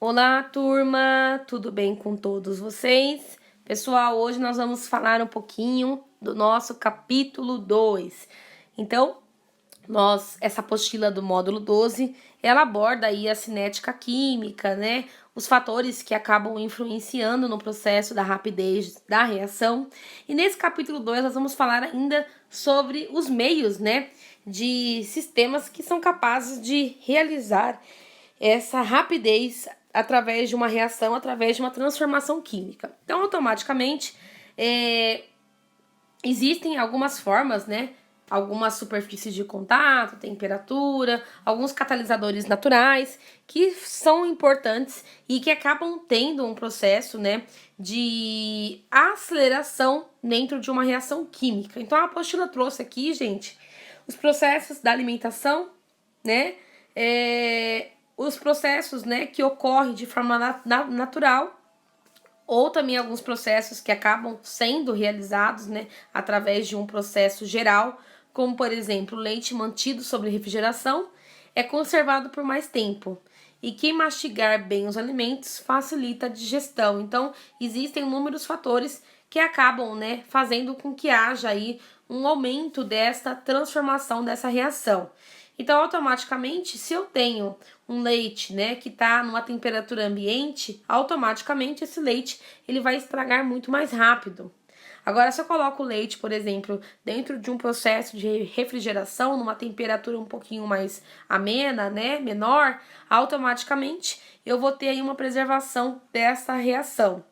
Olá, turma! Tudo bem com todos vocês? Pessoal, hoje nós vamos falar um pouquinho do nosso capítulo 2. Então, essa apostila do módulo 12, ela aborda aí a cinética química, né? Os fatores que acabam influenciando no processo da rapidez da reação. E nesse capítulo 2 nós vamos falar ainda sobre os meios, né? De sistemas que são capazes de realizar essa rapidez através de uma reação, através de uma transformação química. Então, automaticamente, existem algumas formas, né? Algumas superfícies de contato, temperatura, alguns catalisadores naturais que são importantes e que acabam tendo um processo, né, de aceleração dentro de uma reação química. Então, a apostila trouxe aqui, gente, os processos da alimentação, né, os processos, né, que ocorrem de forma natural, ou também alguns processos que acabam sendo realizados, né, através de um processo geral, como por exemplo, o leite mantido sob refrigeração é conservado por mais tempo. E quem mastigar bem os alimentos facilita a digestão. Então, existem inúmeros fatores que acabam, né, fazendo com que haja aí um aumento desta transformação, dessa reação. Então, automaticamente, se eu tenho um leite, né, que está numa temperatura ambiente, automaticamente esse leite ele vai estragar muito mais rápido. Agora, se eu coloco o leite, por exemplo, dentro de um processo de refrigeração, numa temperatura um pouquinho mais amena, né, menor, automaticamente eu vou ter aí uma preservação dessa reação.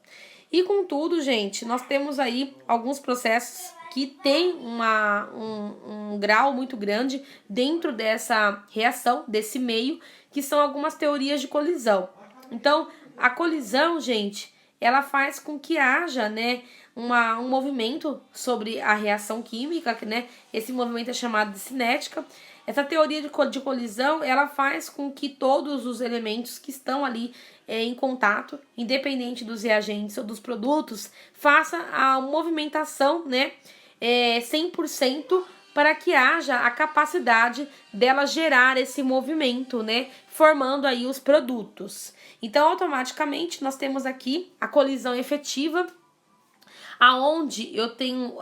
E contudo, gente, nós temos aí alguns processos que têm um grau muito grande dentro dessa reação, desse meio, que são algumas teorias de colisão. Então, a colisão, gente, ela faz com que haja, né, um movimento sobre a reação química, né? Esse movimento é chamado de cinética. Essa teoria de colisão, ela faz com que todos os elementos que estão ali em contato, independente dos reagentes ou dos produtos, faça a movimentação, né, 100% para que haja a capacidade dela gerar esse movimento, né, formando aí os produtos. Então, automaticamente, nós temos aqui a colisão efetiva, aonde eu tenho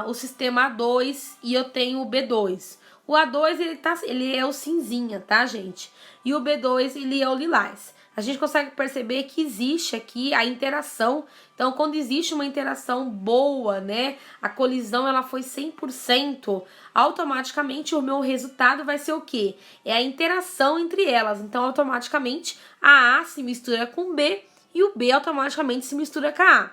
o sistema A2 e eu tenho o B2. O A2 ele é o cinzinha, tá, gente? E o B2 ele é o lilás. A gente consegue perceber que existe aqui a interação. Então, quando existe uma interação boa, né, a colisão ela foi 100%, automaticamente o meu resultado vai ser o quê? É a interação entre elas. Então, automaticamente a A se mistura com o B e o B automaticamente se mistura com a A.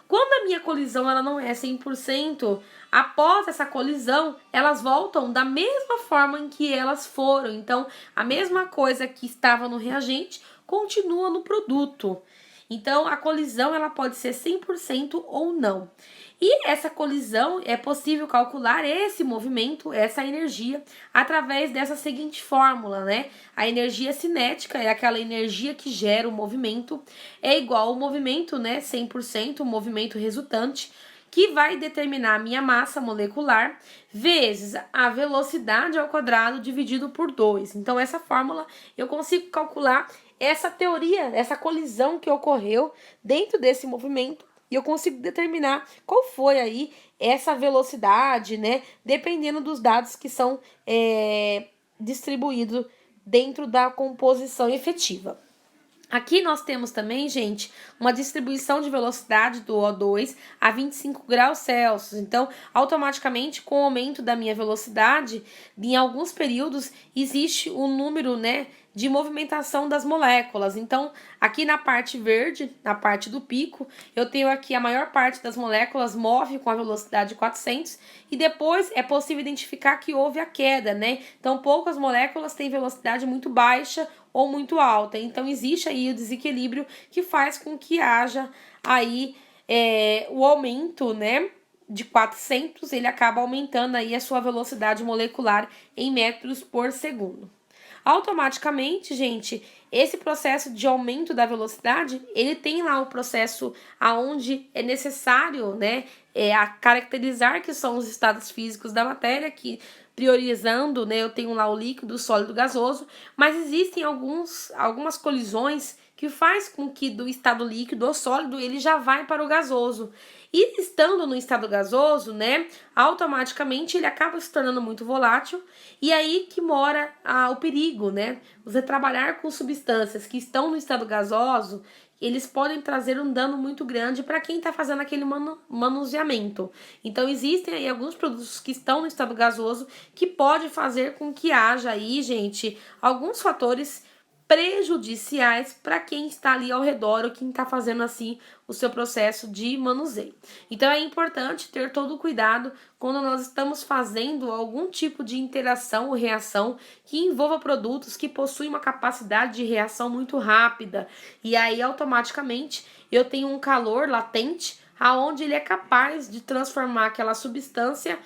Quando a minha colisão ela não é 100%, após essa colisão, elas voltam da mesma forma em que elas foram. Então, a mesma coisa que estava no reagente continua no produto. Então, a colisão ela pode ser 100% ou não. E essa colisão é possível calcular esse movimento, essa energia, através dessa seguinte fórmula, né? A energia cinética é aquela energia que gera o movimento, é igual ao movimento, né? 100%, o movimento resultante, que vai determinar a minha massa molecular vezes a velocidade ao quadrado dividido por 2. Então, essa fórmula eu consigo calcular essa teoria, essa colisão que ocorreu dentro desse movimento e eu consigo determinar qual foi aí essa velocidade, né? Dependendo dos dados que são distribuídos dentro da composição efetiva. Aqui nós temos também, gente, uma distribuição de velocidade do O2 a 25 graus Celsius. Então, automaticamente, com o aumento da minha velocidade, em alguns períodos, existe um número, né, de movimentação das moléculas. Então, aqui na parte verde, na parte do pico, eu tenho aqui a maior parte das moléculas move com a velocidade de 400 e depois é possível identificar que houve a queda, né? Então, poucas moléculas têm velocidade muito baixa ou muito alta. Então, existe aí o desequilíbrio que faz com que haja aí o aumento, né, de 400, ele acaba aumentando aí a sua velocidade molecular em metros por segundo. Automaticamente, gente, esse processo de aumento da velocidade, ele tem lá um processo aonde é necessário, né, a caracterizar que são os estados físicos da matéria, que priorizando, né, eu tenho lá o líquido, o sólido, o gasoso, mas existem algumas colisões que faz com que do estado líquido ou sólido ele já vai para o gasoso. E estando no estado gasoso, né, automaticamente ele acaba se tornando muito volátil, e aí que mora o perigo, né? Você trabalhar com substâncias que estão no estado gasoso, eles podem trazer um dano muito grande para quem está fazendo aquele manuseamento. Então existem aí alguns produtos que estão no estado gasoso que pode fazer com que haja aí, gente, alguns fatores prejudiciais para quem está ali ao redor ou quem está fazendo assim o seu processo de manuseio. Então é importante ter todo o cuidado quando nós estamos fazendo algum tipo de interação ou reação que envolva produtos que possuem uma capacidade de reação muito rápida, e aí automaticamente eu tenho um calor latente aonde ele é capaz de transformar aquela substância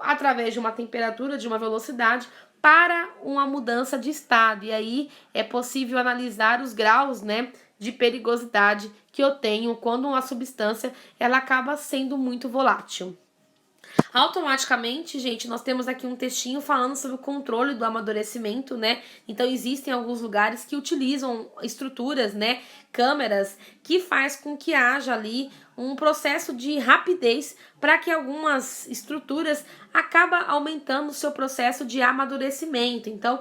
através de uma temperatura, de uma velocidade, para uma mudança de estado. E aí é possível analisar os graus, né, de perigosidade que eu tenho quando uma substância ela acaba sendo muito volátil. Automaticamente, gente, nós temos aqui um textinho falando sobre o controle do amadurecimento, né? Então existem alguns lugares que utilizam estruturas, né, câmeras, que faz com que haja ali um processo de rapidez para que algumas estruturas acaba aumentando o seu processo de amadurecimento. Então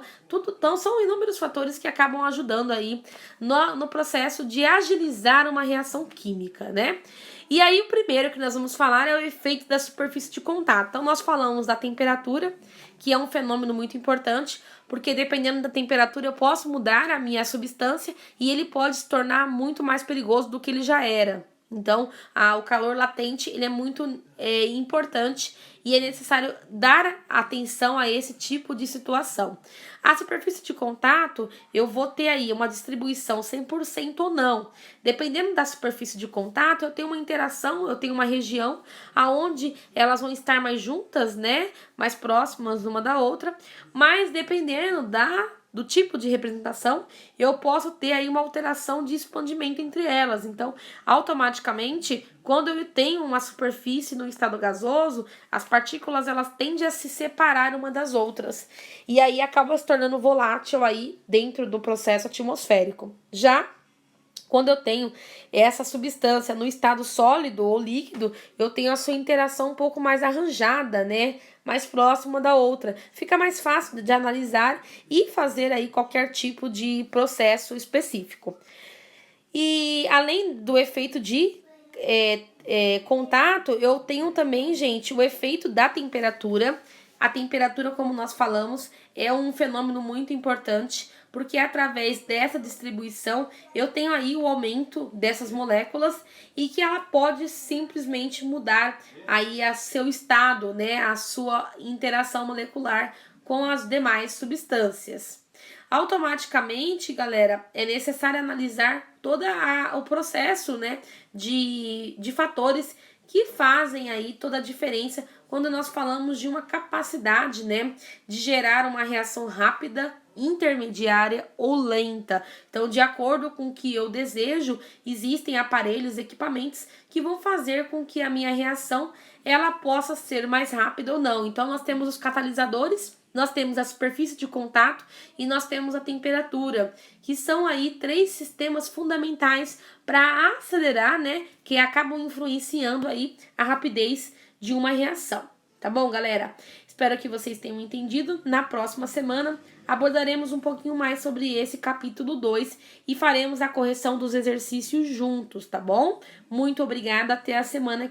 são inúmeros fatores que acabam ajudando aí no processo de agilizar uma reação química, né? E aí o primeiro que nós vamos falar é o efeito da superfície de contato. Então nós falamos da temperatura, que é um fenômeno muito importante, porque dependendo da temperatura eu posso mudar a minha substância e ele pode se tornar muito mais perigoso do que ele já era. Então, o calor latente ele é muito importante e é necessário dar atenção a esse tipo de situação. A superfície de contato, eu vou ter aí uma distribuição 100% ou não. Dependendo da superfície de contato, eu tenho uma interação, eu tenho uma região aonde elas vão estar mais juntas, né? Mais próximas uma da outra, mas dependendo do tipo de representação, eu posso ter aí uma alteração de expandimento entre elas. Então, automaticamente, quando eu tenho uma superfície no estado gasoso, as partículas elas tendem a se separar uma das outras. E aí acaba se tornando volátil aí dentro do processo atmosférico. Já quando eu tenho essa substância no estado sólido ou líquido, eu tenho a sua interação um pouco mais arranjada, né? Mais próxima da outra. Fica mais fácil de analisar e fazer aí qualquer tipo de processo específico. E além do efeito de contato, eu tenho também, gente, o efeito da temperatura. A temperatura, como nós falamos, é um fenômeno muito importante, porque através dessa distribuição eu tenho aí o aumento dessas moléculas e que ela pode simplesmente mudar aí a seu estado, né, a sua interação molecular com as demais substâncias. Automaticamente, galera, é necessário analisar todo o processo, né, de fatores que fazem aí toda a diferença quando nós falamos de uma capacidade, né, de gerar uma reação rápida, intermediária ou lenta. Então, de acordo com o que eu desejo, existem aparelhos, equipamentos que vão fazer com que a minha reação ela possa ser mais rápida ou não. Então, nós temos os catalisadores, nós temos a superfície de contato e nós temos a temperatura, que são aí 3 sistemas fundamentais para acelerar, né, que acabam influenciando aí a rapidez de uma reação. Tá bom, galera? Espero que vocês tenham entendido. Na próxima semana abordaremos um pouquinho mais sobre esse capítulo 2 e faremos a correção dos exercícios juntos, tá bom? Muito obrigada, até a semana